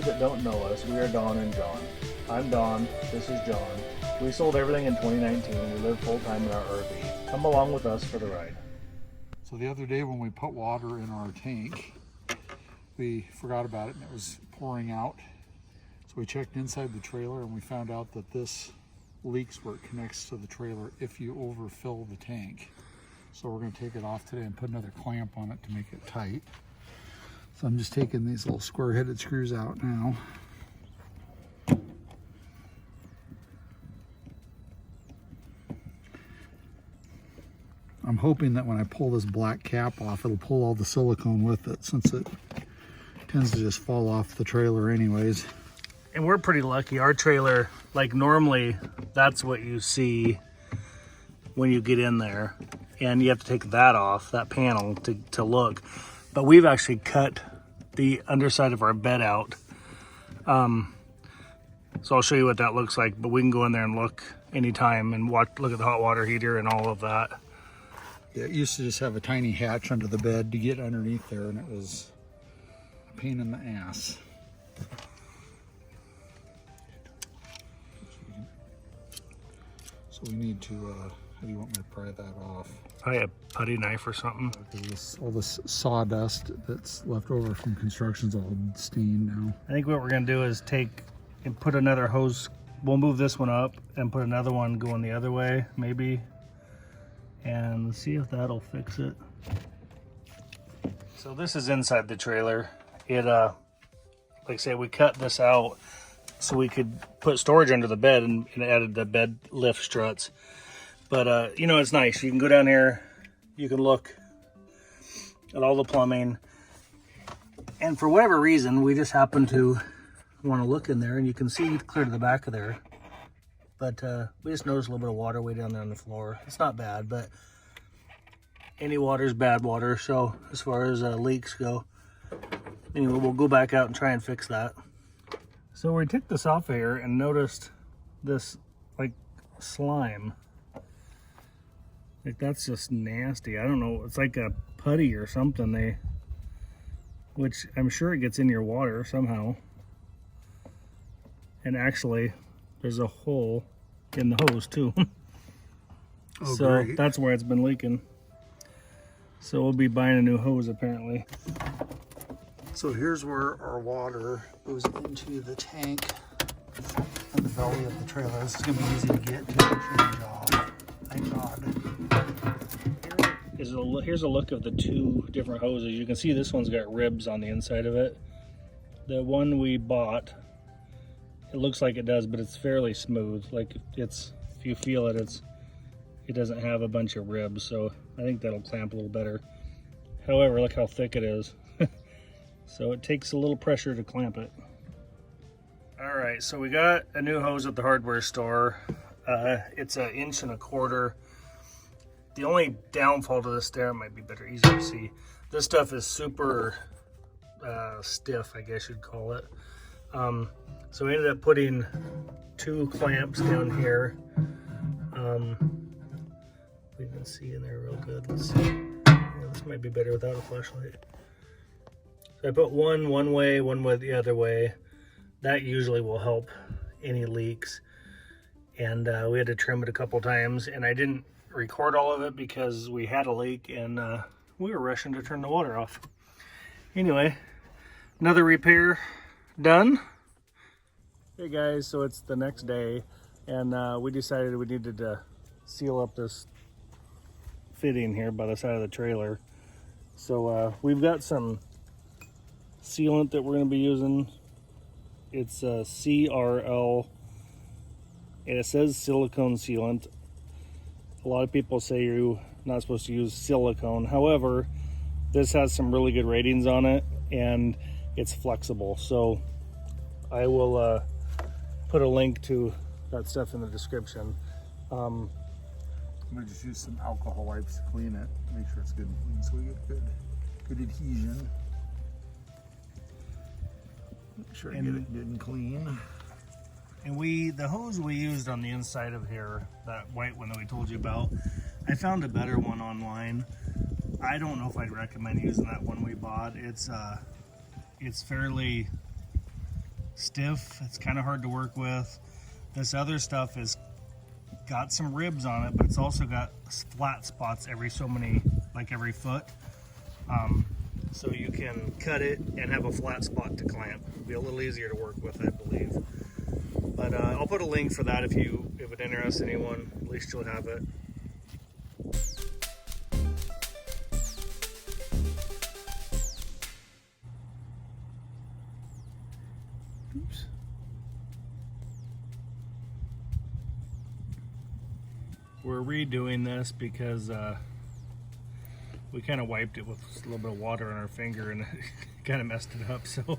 that don't know us, we are Don and John. I'm Don, this is John. We sold everything in 2019. We live full-time in our RV. Come along with us for the ride. So the other day when we put water in our tank, we forgot about it and it was pouring out. So we checked inside the trailer and we found out that this leaks where it connects to the trailer if you overfill the tank. So we're going to take it off today and put another clamp on it to make it tight. So I'm just taking these little square-headed screws out now. I'm hoping that when I pull this black cap off, it'll pull all the silicone with it, since it tends to just fall off the trailer anyways. And we're pretty lucky. Our trailer, like normally, that's what you see when you get in there. And you have to take that off, that panel, to look. But we've actually cut the underside of our bed out. So I'll show you what that looks like, but we can go in there and look anytime and look at the hot water heater and all of that. Yeah, it used to just have a tiny hatch under the bed to get underneath there, and it was a pain in the ass. So we need to, how do you want me to pry that off? Probably a putty knife or something. All this sawdust that's left over from construction's all stained now. I think what we're gonna do is take and put another hose. We'll move this one up and put another one going the other way, maybe, and see if that'll fix it. So this is inside the trailer. It, like I say, we cut this out so we could put storage under the bed, and added the bed lift struts. But, you know, it's nice. You can go down here, you can look at all the plumbing. And for whatever reason, we just happen to want to look in there, and you can see clear to the back of there. But we just noticed a little bit of water way down there on the floor. It's not bad, but any water is bad water. So as far as leaks go, anyway, we'll go back out and try and fix that. So we took this off here and noticed this like slime. Like, that's just nasty. I don't know, it's like a putty or something. Which I'm sure it gets in your water somehow. And actually, there's a hole in the hose too. Oh, so great. That's where it's been leaking. So we'll be buying a new hose apparently. So here's where our water goes into the tank and the belly of the trailer. This is gonna be easy to get to. Good job. Thank God. Here's a look of the two different hoses. You can see this one's got ribs on the inside of it. The one we bought, it looks like it does, but it's fairly smooth. Like, if you feel it, it doesn't have a bunch of ribs, so I think that'll clamp a little better. However, look how thick it is. So it takes a little pressure to clamp it. All right, so we got a new hose at the hardware store. It's 1.25 inches. The only downfall to this there, it might be easier to see. This stuff is super stiff, I guess you'd call it. So we ended up putting 2 clamps down here. We can see in there real good. Let's see. Yeah, this might be better without a flashlight. So I put one way, one the other way. That usually will help any leaks. And we had to trim it a couple times, and I didn't record all of it because we had a leak and we were rushing to turn the water off. Anyway, another repair done. Hey guys, so it's the next day, and we decided we needed to seal up this fitting here by the side of the trailer. So we've got some sealant that we're going to be using. It's CRL, and it says silicone sealant. A lot of people say you're not supposed to use silicone. However, this has some really good ratings on it, and it's flexible. So I will put a link to that stuff in the description. I'm gonna just use some alcohol wipes to clean it, make sure it's good and clean, so we get good adhesion. Make sure I get it good and clean. And the hose we used on the inside of here, that white one that we told you about, I found a better one online. I don't know if I'd recommend using that one we bought. It's fairly stiff. It's kind of hard to work with. This other stuff is got some ribs on it, but it's also got flat spots every so many, like every foot. So you can cut it and have a flat spot to clamp. It'll be a little easier to work with, I believe. But I'll put a link for that if it interests anyone. At least you'll have it. Oops. We're redoing this because we kind of wiped it with just a little bit of water on our finger and kind of messed it up. So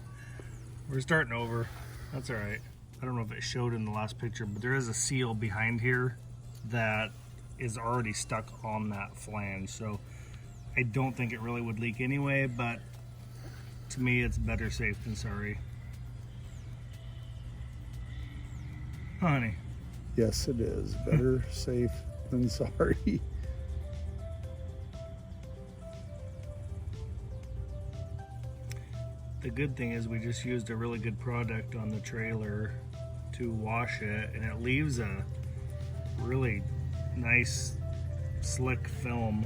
we're starting over. That's all right. I don't know if it showed in the last picture, but there is a seal behind here that is already stuck on that flange. So I don't think it really would leak anyway, but to me it's better safe than sorry. Honey. Yes, it is. Better safe than sorry. The good thing is we just used a really good product on the trailer to wash it, and it leaves a really nice slick film.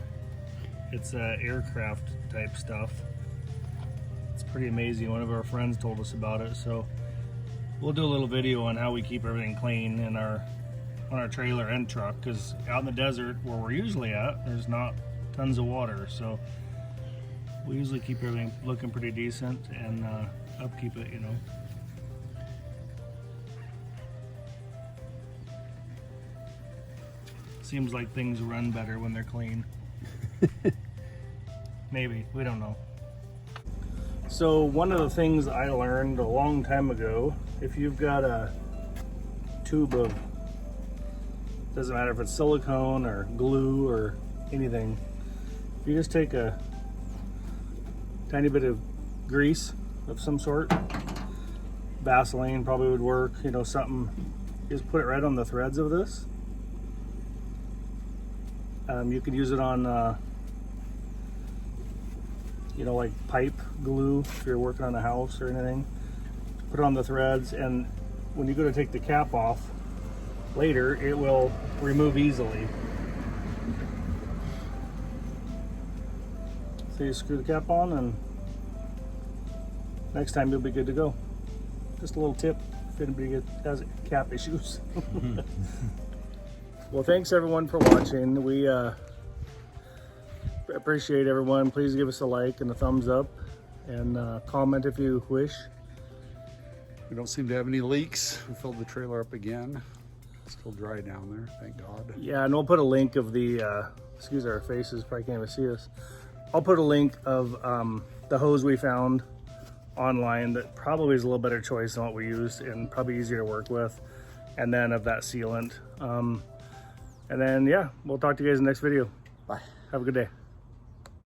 It's aircraft type stuff. It's pretty amazing. One of our friends told us about it, so we'll do a little video on how we keep everything clean in on our trailer and truck, because out in the desert where we're usually at, there's not tons of water, so we usually keep everything looking pretty decent and upkeep it, you know. Seems like things run better when they're clean. Maybe, we don't know. So one of the things I learned a long time ago, if you've got a tube of, doesn't matter if it's silicone or glue or anything, if you just take a tiny bit of grease of some sort, Vaseline probably would work, you know, something, just put it right on the threads of this. You could use it on you know, like pipe glue if you're working on a house or anything. Put it on the threads, and when you go to take the cap off later, it will remove easily. So you screw the cap on, and next time you'll be good to go. Just a little tip if anybody has cap issues. Well, thanks everyone for watching. We appreciate everyone. Please give us a like and a thumbs up, and comment if you wish. We don't seem to have any leaks. We filled the trailer up again. It's still dry down there, thank God. Yeah, and we'll put a link of the, excuse our faces, probably can't even see us. I'll put a link of the hose we found online that probably is a little better choice than what we used and probably easier to work with. And then of that sealant. And then, yeah, we'll talk to you guys in the next video. Bye. Have a good day.